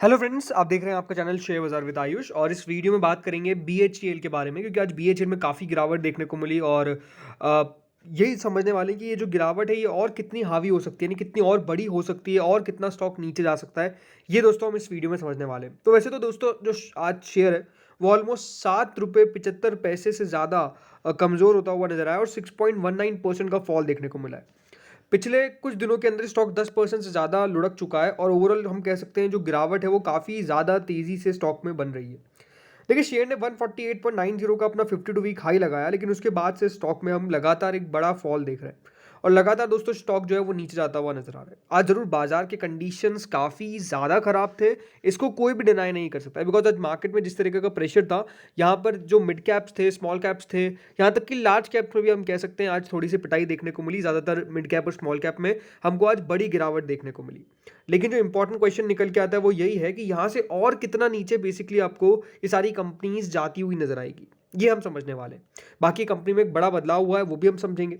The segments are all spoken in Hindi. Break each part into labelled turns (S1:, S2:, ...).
S1: हेलो फ्रेंड्स, आप देख रहे हैं आपका चैनल शेयर बाजार विद आयुष। और इस वीडियो में बात करेंगे बीएचईएल के बारे में, क्योंकि आज बीएचईएल में काफ़ी गिरावट देखने को मिली। और अ, यही समझने वाले हैं कि ये जो गिरावट है ये और कितनी हावी हो सकती है, यानी कितनी और बड़ी हो सकती है और कितना स्टॉक नीचे जा सकता है। ये दोस्तों हम इस वीडियो में समझने वाले हैं। तो वैसे तो दोस्तों जो आज शेयर है वो ऑलमोस्ट ₹7.75 से ज़्यादा कमज़ोर होता हुआ नजर आया और 6.19% का फॉल देखने को मिला है। पिछले कुछ दिनों के अंदर स्टॉक 10% से ज़्यादा लुढ़क चुका है और ओवरऑल हम कह सकते हैं जो गिरावट है वो काफ़ी ज़्यादा तेज़ी से स्टॉक में बन रही है। देखिए, शेयर ने 148.90 का अपना 52 वीक हाई लगाया, लेकिन उसके बाद से स्टॉक में हम लगातार एक बड़ा फॉल देख रहे हैं और लगातार दोस्तों स्टॉक जो है वो नीचे जाता हुआ नजर आ रहा है। आज जरूर बाजार के कंडीशंस काफ़ी ज़्यादा खराब थे, इसको कोई भी डिनाई नहीं कर सकता, बिकॉज आज मार्केट में जिस तरीके का प्रेशर था, यहाँ पर जो मिड कैप्स थे, स्मॉल कैप्स थे, यहाँ तक कि लार्ज कैप्स में भी हम कह सकते हैं आज थोड़ी सी पिटाई देखने को मिली। ज़्यादातर मिड कैप और स्मॉल कैप में हमको आज बड़ी गिरावट देखने को मिली। लेकिन जो इंपॉर्टेंट क्वेश्चन निकल के आता है वो यही है कि यहाँ से और कितना नीचे बेसिकली आपको ये सारी कंपनीज जाती हुई नजर आएगी, ये हम समझने वाले हैं। बाकी कंपनी में एक बड़ा बदलाव हुआ है वो भी हम समझेंगे।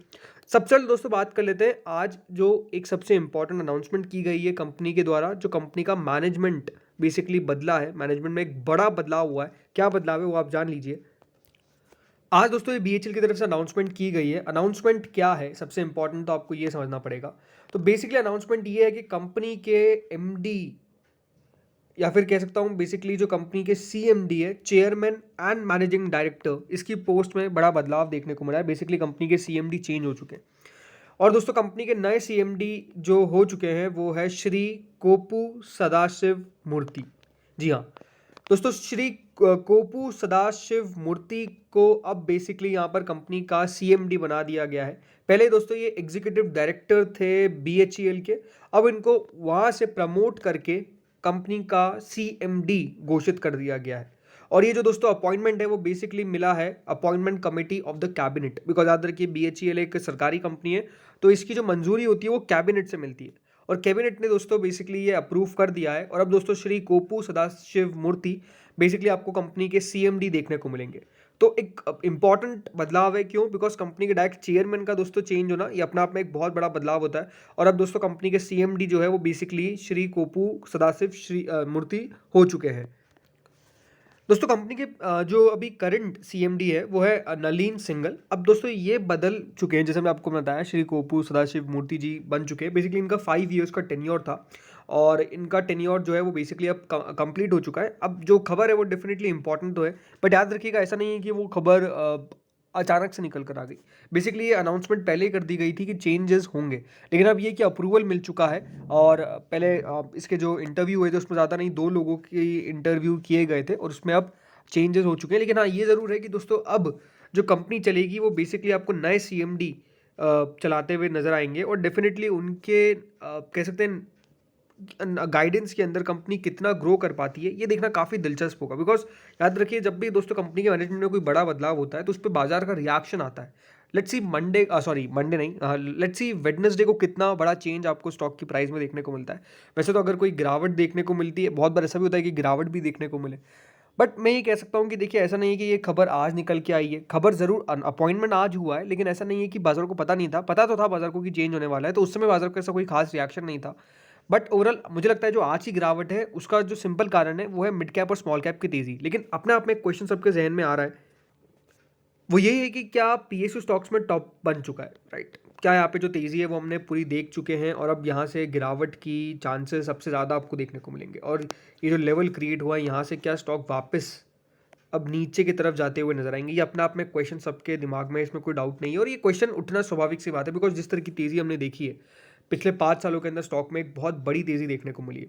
S1: सबसे पहले दोस्तों बात कर लेते हैं आज जो एक सबसे इंपॉर्टेंट अनाउंसमेंट की गई है कंपनी के द्वारा। जो कंपनी का मैनेजमेंट बेसिकली बदला है, मैनेजमेंट में एक बड़ा बदलाव हुआ है। क्या बदलाव है वो आप जान लीजिए। आज दोस्तों ये बीएचएल की तरफ से अनाउंसमेंट की गई है। अनाउंसमेंट क्या है, सबसे इंपॉर्टेंट तो आपको ये समझना पड़ेगा। तो बेसिकली अनाउंसमेंट ये है कि कंपनी के एमडी, या फिर कह सकता हूँ बेसिकली जो कंपनी के सीएमडी है, चेयरमैन एंड मैनेजिंग डायरेक्टर, इसकी पोस्ट में बड़ा बदलाव देखने को मिला है। बेसिकली कंपनी के सीएमडी चेंज हो चुके हैं और दोस्तों कंपनी के नए सीएमडी जो हो चुके हैं वो है श्री कोपू सदाशिव मूर्ति। जी हाँ दोस्तों, श्री कोपू सदाशिव मूर्ति को अब बेसिकली यहाँ पर कंपनी का सीएमडी बना दिया गया है। पहले दोस्तों ये एग्जीक्यूटिव डायरेक्टर थे बीएचईएल के, अब इनको वहाँ से प्रमोट करके कंपनी का सीएमडी घोषित कर दिया गया है। और ये जो दोस्तों अपॉइंटमेंट है वो बेसिकली मिला है appointment committee of the cabinet, because याद रखिए बीएचईएल एक सरकारी कंपनी है, तो इसकी जो मंजूरी होती है वो कैबिनेट से मिलती है और कैबिनेट ने दोस्तों बेसिकली ये अप्रूव कर दिया है। और अब दोस्तों श्री कोपू सदाशिव मूर्ति बेसिकली आपको कंपनी के सीएमडी देखने को मिलेंगे। तो एक इंपॉर्टेंट बदलाव है, क्यों? बिकॉज कंपनी के डायरेक्ट चेयरमैन का दोस्तों चेंज होना ये अपना आप में एक बहुत बड़ा बदलाव होता है। और अब दोस्तों कंपनी के सीएमडी जो है वो बेसिकली श्री कोपू सदाशिव श्री मूर्ति हो चुके हैं। दोस्तों कंपनी के जो अभी करंट सीएमडी है वो है नलीन सिंगल। अब दोस्तों ये बदल चुके हैं, जैसे मैं आपको बताया श्री कोपू सदाशिव मूर्ति जी बन चुके हैं। बेसिकली इनका 5 ईयर्स का टेन्योर था और इनका टेन्योर जो है वो बेसिकली अब कंप्लीट हो चुका है। अब जो खबर है वो डेफिनेटली इंपॉर्टेंट तो है, बट याद रखिएगा ऐसा नहीं है कि वो खबर अचानक से निकल कर आ गई। बेसिकली ये अनाउंसमेंट पहले ही कर दी गई थी कि चेंजेस होंगे, लेकिन अब ये कि अप्रूवल मिल चुका है। और पहले इसके जो इंटरव्यू हुए थे उसमें ज़्यादा नहीं 2 लोगों की इंटरव्यू किए गए थे और उसमें अब चेंजेस हो चुके हैं। लेकिन हाँ ये ज़रूर है कि दोस्तों अब जो कंपनी चलेगी वो बेसिकली आपको नए सीएमडी चलाते हुए नजर आएंगे और डेफिनेटली उनके कह सकते हैं गाइडेंस के अंदर कंपनी कितना ग्रो कर पाती है ये देखना काफ़ी दिलचस्प होगा। बिकॉज याद रखिए जब भी दोस्तों कंपनी के मैनेजमेंट में कोई बड़ा बदलाव होता है तो उस पर बाजार का रिएक्शन आता है। Let's see Monday, sorry Monday नहीं, लेट्स सी वेडनेसडे को कितना बड़ा चेंज आपको स्टॉक की प्राइस में देखने को मिलता है। वैसे तो अगर कोई गिरावट देखने को मिलती है, बहुत बार ऐसा भी होता है कि गिरावट भी देखने को मिले, बट मैं ये कह सकता हूँ कि देखिए ऐसा नहीं है कि ये खबर आज निकल के आई है। खबर ज़रूर अपॉइंटमेंट आज हुआ है, लेकिन ऐसा नहीं है कि बाजार को पता नहीं था। पता तो था बाजार को कि चेंज होने वाला है, तो उस समय बाजार को ऐसा कोई खास रिएक्शन नहीं था। बट ओवरऑल मुझे लगता है जो आज की गिरावट है उसका जो सिंपल कारण है वो है मिड कैप और स्मॉल कैप की तेज़ी। लेकिन अपने आप में एक क्वेश्चन सबके जहन में आ रहा है, वो यही है कि क्या पीएसयू स्टॉक्स में टॉप बन चुका है, राइट? क्या यहाँ पे जो तेज़ी है वो हमने पूरी देख चुके हैं और अब यहाँ से गिरावट की चांसेस सबसे ज़्यादा आपको देखने को मिलेंगे? और ये जो लेवल क्रिएट हुआ है यहाँ से क्या स्टॉक वापस अब नीचे की तरफ जाते हुए नजर आएंगे? ये अपने आप में क्वेश्चन सबके दिमाग में, इसमें कोई डाउट नहीं है। और ये क्वेश्चन उठना स्वाभाविक सी बात है, बिकॉज जिस तरह की तेज़ी हमने देखी है पिछले 5 सालों के अंदर स्टॉक में एक बहुत बड़ी तेज़ी देखने को मिली है।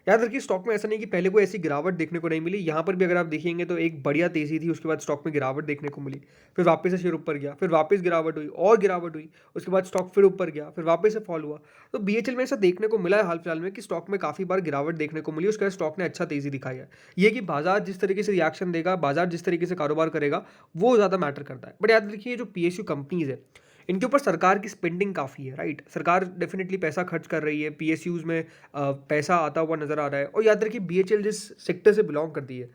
S1: याद रखिए स्टॉक में ऐसा नहीं कि पहले कोई ऐसी गिरावट देखने को नहीं मिली। यहाँ पर भी अगर आप देखेंगे तो एक बढ़िया तेज़ी थी, उसके बाद स्टॉक में गिरावट देखने को मिली, फिर वापस से शेयर ऊपर गया, फिर वापस गिरावट हुई और गिरावट हुई, उसके बाद स्टॉक फिर ऊपर गया, फिर वापस से फॉल हुआ। तो बीएचएल में ऐसा देखने को मिला है हाल फिलहाल में कि स्टॉक में काफ़ी बार गिरावट देखने को मिली, उसके बाद स्टॉक ने अच्छा तेज़ी दिखाई है। ये कि बाजार जिस तरीके से रिएक्शन देगा, बाजार जिस तरीके से कारोबार करेगा, वो ज़्यादा मैटर करता है। बट याद रखिए जो पीएसयू कंपनीज है इनके ऊपर सरकार की स्पेंडिंग काफ़ी है, राइट? सरकार डेफिनेटली पैसा खर्च कर रही है, पीएसयूज में पैसा आता हुआ नजर आ रहा है। और याद रखिए बीएचएल जिस सेक्टर से बिलोंग करती है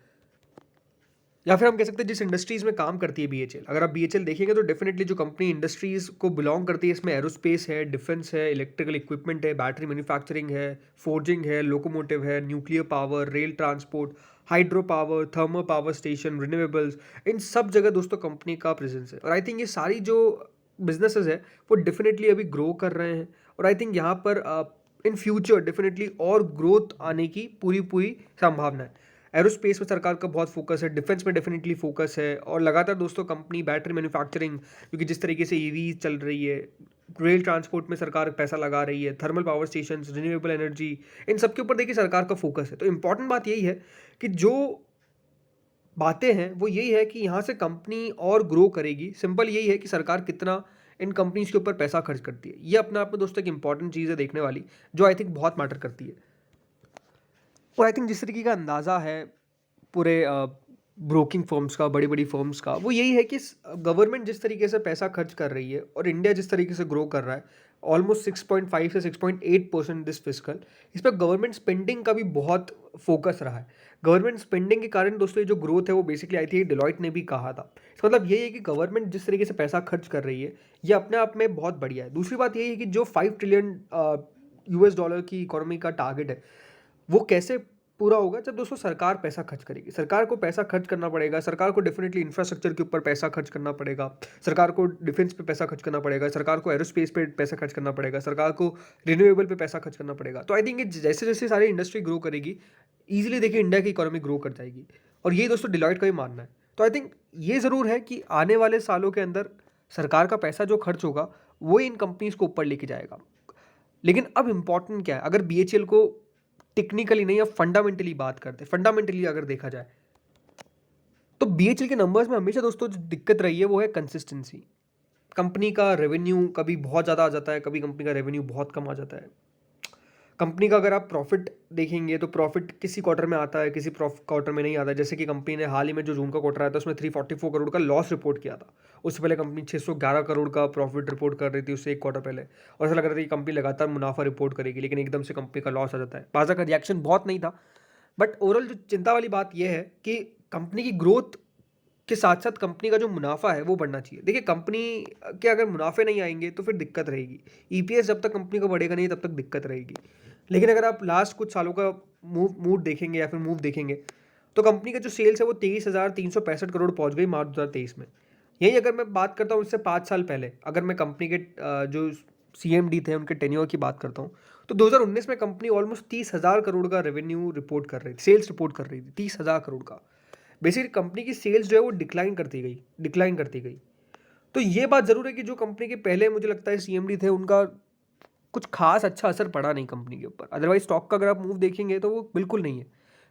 S1: या फिर हम कह सकते हैं जिस इंडस्ट्रीज़ में काम करती है बीएचईएल। अगर आप बीएचईएल देखेंगे तो डेफिनेटली जो कंपनी इंडस्ट्रीज़ को बिलोंग करती है इसमें एरोस्पेस है, डिफेंस है, इलेक्ट्रिकल इक्विपमेंट है, बैटरी मैन्युफैक्चरिंग है, फोर्जिंग है, लोकोमोटिव है, nuclear power, rail transport, hydro power, thermal power station, renewables, इन सब जगह दोस्तों कंपनी का प्रेजेंस है। और आई थिंक ये सारी जो बिजनेसेस है वो डेफिनेटली अभी ग्रो कर रहे हैं, और आई थिंक यहाँ पर इन फ्यूचर डेफिनेटली और ग्रोथ आने की पूरी पूरी संभावना है। एरोस्पेस में सरकार का बहुत फोकस है, डिफेंस में डेफिनेटली फोकस है, और लगातार दोस्तों कंपनी बैटरी मैन्युफैक्चरिंग, क्योंकि जिस तरीके से ईवी चल रही है, रेल ट्रांसपोर्ट में सरकार पैसा लगा रही है, thermal power station, renewable energy, इन सब के ऊपर देखिए सरकार का फोकस है। तो इंपॉर्टेंट बात यही है कि जो बातें हैं वो यही है कि यहाँ से कंपनी और ग्रो करेगी। सिंपल यही है कि सरकार कितना इन कंपनीज के ऊपर पैसा खर्च करती है। ये अपने आप में दोस्तों एक इंपॉर्टेंट चीज़ है देखने वाली, जो आई थिंक बहुत मैटर करती है। और आई थिंक जिस तरीके का अंदाज़ा है पूरे ब्रोकिंग फर्म्स का, बड़ी बड़ी फर्म्स का, वो यही है कि गवर्नमेंट जिस तरीके से पैसा खर्च कर रही है और इंडिया जिस तरीके से ग्रो कर रहा है, ऑलमोस्ट 6.5 से 6.8% दिस फिस्कल, इस पर गवर्नमेंट स्पेंडिंग का भी बहुत फोकस रहा है। गवर्नमेंट स्पेंडिंग के कारण दोस्तों ये जो ग्रोथ है वो बेसिकली आई थी डिलॉयट ने भी कहा था। इसका मतलब ये है कि गवर्नमेंट जिस तरीके से पैसा खर्च कर रही है ये अपने आप में बहुत बढ़िया है। दूसरी बात यही है कि जो 5 ट्रिलियन US डॉलर की इकोनॉमी का टारगेट है वो कैसे पूरा होगा, जब दोस्तों सरकार पैसा खर्च करेगी। सरकार को पैसा खर्च करना पड़ेगा, सरकार को डेफिनेटली इंफ्रास्ट्रक्चर के ऊपर पैसा खर्च करना पड़ेगा, सरकार को डिफेंस पे पैसा खर्च करना पड़ेगा, सरकार को एरोस्पेस पे पैसा खर्च करना पड़ेगा, सरकार को रिन्यूएबल पे पैसा खर्च करना पड़ेगा। तो आई थिंक जैसे जैसे सारी इंडस्ट्री ग्रो करेगी, ईजिली देखिए इंडिया की इकोनॉमी ग्रो कर जाएगी, और ये दोस्तों डिलॉयट का ही मानना है। तो आई थिंक ये ज़रूर है कि आने वाले सालों के अंदर सरकार का पैसा जो खर्च होगा वो इन कंपनीज़ को ऊपर लेके जाएगा। लेकिन अब इंपॉर्टेंट क्या है, अगर बीएचईएल को टेक्निकली नहीं, अब फंडामेंटली बात करते हैं, फंडामेंटली अगर देखा जाए तो बीएचईएल के नंबर्स में हमेशा दोस्तों जो दिक्कत रही है वो है कंसिस्टेंसी। कंपनी का रेवेन्यू कभी बहुत ज़्यादा आ जाता है, कभी कंपनी का रेवेन्यू बहुत कम आ जाता है। कंपनी का अगर आप प्रॉफिट देखेंगे तो प्रॉफिट किसी क्वार्टर में आता है, किसी क्वार्टर में नहीं आता है। जैसे कि कंपनी ने हाल ही में जो जून का क्वार्टर आया था उसमें 344 करोड़ का लॉस रिपोर्ट किया था। उससे पहले कंपनी 611 करोड़ का प्रॉफिट रिपोर्ट कर रही थी उससे एक क्वार्टर पहले, और ऐसा लग रहा था कि कंपनी लगातार मुनाफा रिपोर्ट करेगी, लेकिन एकदम से कंपनी का लॉस आ जाता है। बाजार का रिएक्शन बहुत नहीं था, बट ओवरऑल जो चिंता वाली बात यह है कि कंपनी की ग्रोथ के साथ साथ कंपनी का जो मुनाफा है वो बढ़ना चाहिए। देखिए कंपनी के अगर मुनाफे नहीं आएंगे तो फिर दिक्कत रहेगी। ईपीएस जब तक कंपनी का बढ़ेगा नहीं तब तक दिक्कत रहेगी। लेकिन अगर आप लास्ट कुछ सालों का मूव देखेंगे या फिर मूव देखेंगे तो कंपनी का जो सेल्स है वो 23,365 करोड़ पहुंच गई मार्च 2023 में। यही अगर मैं बात करता हूँ इससे 5 साल पहले, अगर मैं कंपनी के जो CMD थे उनके टेन्योर की बात करता हूँ तो 2019 में कंपनी ऑलमोस्ट 30,000 करोड़ का रेवेन्यू रिपोर्ट कर रही थी, सेल्स रिपोर्ट कर रही थी 30,000 करोड़ का। बेसिकली कंपनी की सेल्स जो है वो डिक्लाइन करती गई। तो ये बात ज़रूर है कि जो कंपनी के पहले मुझे लगता है CMD थे उनका कुछ खास अच्छा असर पड़ा नहीं कंपनी के ऊपर। अदरवाइज स्टॉक का अगर आप मूव देखेंगे तो वो बिल्कुल नहीं है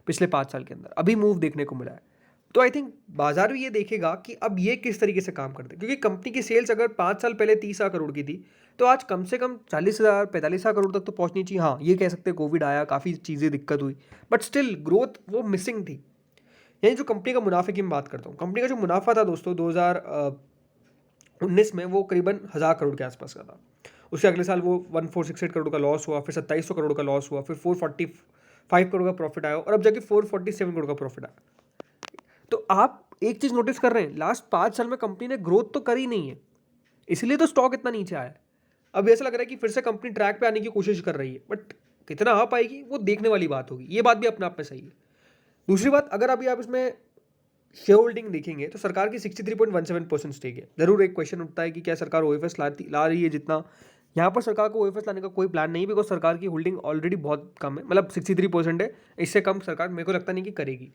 S1: पिछले 5 साल के अंदर, अभी मूव देखने को मिला है। तो आई थिंक बाजार भी ये देखेगा कि अब ये किस तरीके से काम करते हैं, क्योंकि कंपनी की सेल्स अगर 5 साल पहले 30,000 करोड़ की थी तो आज कम से कम 40,000 45,000 करोड़ तक तो पहुंचनी चाहिए। हाँ ये कह सकते हैं कोविड आया, काफ़ी चीज़ें दिक्कत हुई, बट स्टिल ग्रोथ वो मिसिंग थी। यही जो कंपनी का मुनाफे की मैं बात करता हूँ, कंपनी का जो मुनाफा था दोस्तों 2019 में वो करीबन 1,000 करोड़ के आसपास का था। उसके अगले साल वो 1468 करोड़ का लॉस हुआ, फिर 2700 करोड़ का लॉस हुआ, फिर 445 करोड़ का प्रॉफिट आया और अब जाके 447 करोड़ का प्रॉफिट आया। तो आप एक चीज़ नोटिस कर रहे हैं, लास्ट 5 साल में कंपनी ने ग्रोथ तो करी नहीं है, इसलिए तो स्टॉक इतना नीचे आया है। अब ऐसा लग रहा है कि फिर से कंपनी ट्रैक पे आने की कोशिश कर रही है, बट कितना आ पाएगी वो देखने वाली बात होगी। ये बात भी अपने आप में सही है। दूसरी बात, अगर अभी आप इसमें शेयर होल्डिंग देखेंगे तो सरकार की 63.17% स्टेक है। जरूर एक क्वेश्चन उठता है कि क्या सरकार OFS ला रही है जितना, यहाँ पर सरकार को OFS लाने का कोई प्लान नहीं है, बिकॉज सरकार की होल्डिंग ऑलरेडी बहुत कम है, मतलब 63% है, इससे कम सरकार मेरे को लगता नहीं कि करेगी।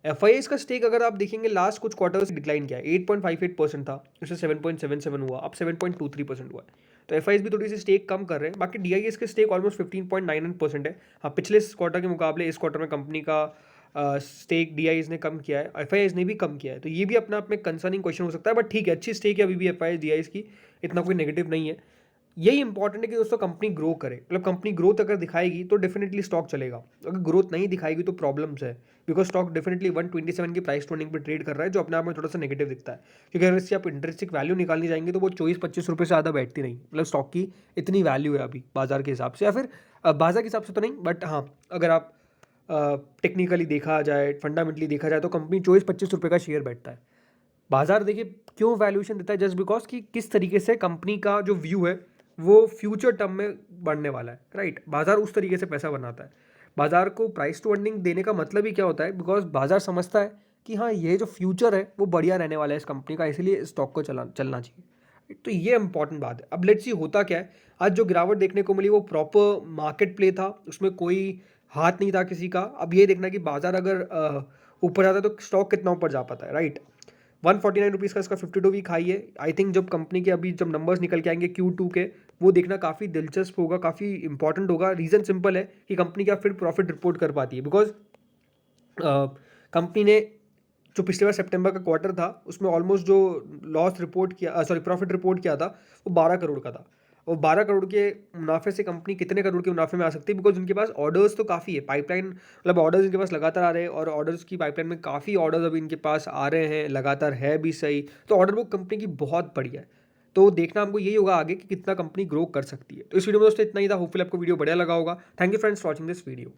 S1: FIIs का स्टेक अगर आप देखेंगे लास्ट कुछ क्वार्टर से डिक्लाइन किया है, 8.58% था, उससे 7.77 हुआ, अब 7.23% हुआ है। तो FIIs भी थोड़ी सी स्टेक कम कर रहे हैं। बाकी DIS के स्टेक ऑलमोस्ट 15.99% है। हाँ पिछले क्वार्टर के मुकाबले इस क्वार्टर में कंपनी का स्टेक DIS ने कम किया है, FIIs ने भी कम किया है, तो ये भी अपने आप में कंसर्निंग क्वेश्चन हो सकता है, बट ठीक है अच्छी स्टेक है अभी भी FIIs DIS की, इतना कोई नेगेटिव नहीं है। यही इंपॉर्टेंट है कि दोस्तों कंपनी ग्रो करे, मतलब कंपनी ग्रोथ अगर दिखाएगी तो डेफिनेटली स्टॉक चलेगा, अगर ग्रोथ नहीं दिखाएगी तो प्रॉब्लम्स है, बिकॉज स्टॉक डेफिनेटली 127 की प्राइस टू अर्निंग पे ट्रेड कर रहा है, जो अपने आप में थोड़ा सा नेगेटिव दिखता है, क्योंकि अगर इससे आप इंटरेस्टिक वैल्यू निकालनी जाएंगे तो वो 24-25 रुपये से ज़्यादा बैठती नहीं, मतलब स्टॉक की इतनी वैल्यू है अभी बाजार के हिसाब से, या फिर बाजार के हिसाब से तो नहीं, बट हाँ अगर आप टेक्निकली देखा जाए, फंडामेंटली देखा जाए तो कंपनी 24-25 रुपये का शेयर बैठता है। बाजार देखिए क्यों वैल्यूएशन देता है, जस्ट बिकॉज कि किस तरीके से कंपनी का जो व्यू है वो फ्यूचर टर्म में बढ़ने वाला है, राइट। बाजार उस तरीके से पैसा बनाता है। बाजार को प्राइस टू अर्निंग देने का मतलब ही क्या होता है, बिकॉज बाजार समझता है कि हाँ ये जो फ्यूचर है वो बढ़िया रहने वाला है इस कंपनी का, इसलिए स्टॉक को चलना चाहिए। तो ये इंपॉर्टेंट बात है। अब लेट्स सी होता क्या है, आज जो गिरावट देखने को मिली वो प्रॉपर मार्केट प्ले था, उसमें कोई हाथ नहीं था किसी का। अब ये देखना कि बाजार अगर ऊपर जाता है तो स्टॉक कितना ऊपर जा पाता है, राइट। 149 रुपीज़ का इसका 52 वीक हाई है। आई थिंक जब कंपनी के अभी जब नंबर्स निकल के आएंगे Q2 के, वो देखना काफ़ी दिलचस्प होगा, काफ़ी इंपॉर्टेंट होगा। रीज़न सिंपल है कि कंपनी क्या फिर प्रॉफिट रिपोर्ट कर पाती है, बिकॉज कंपनी ने जो पिछले बार सितंबर का क्वार्टर था उसमें ऑलमोस्ट जो लॉस रिपोर्ट किया, सॉरी प्रॉफिट रिपोर्ट किया था, वो 12 करोड़ का था। और 12 करोड़ के मुनाफे से कंपनी कितने करोड़ के मुनाफे में आ सकती है, बिकॉज उनके पास ऑर्डर्स तो काफ़ी है, पाइपलाइन मतलब ऑर्डर्स इनके पास लगातार आ रहे हैं, और ऑर्डर्स की पाइपलाइन में काफ़ी ऑर्डर्स अभी इनके पास आ रहे हैं, लगातार है भी सही। तो ऑर्डर बुक कंपनी की बहुत बढ़िया है। तो देखना हमको यही होगा आगे कि कितना कंपनी ग्रो कर सकती है। तो इस वीडियो में दोस्तों इतना ही था। होपफुली आपको वीडियो बढ़िया लगा होगा। Thank you friends for watching this video.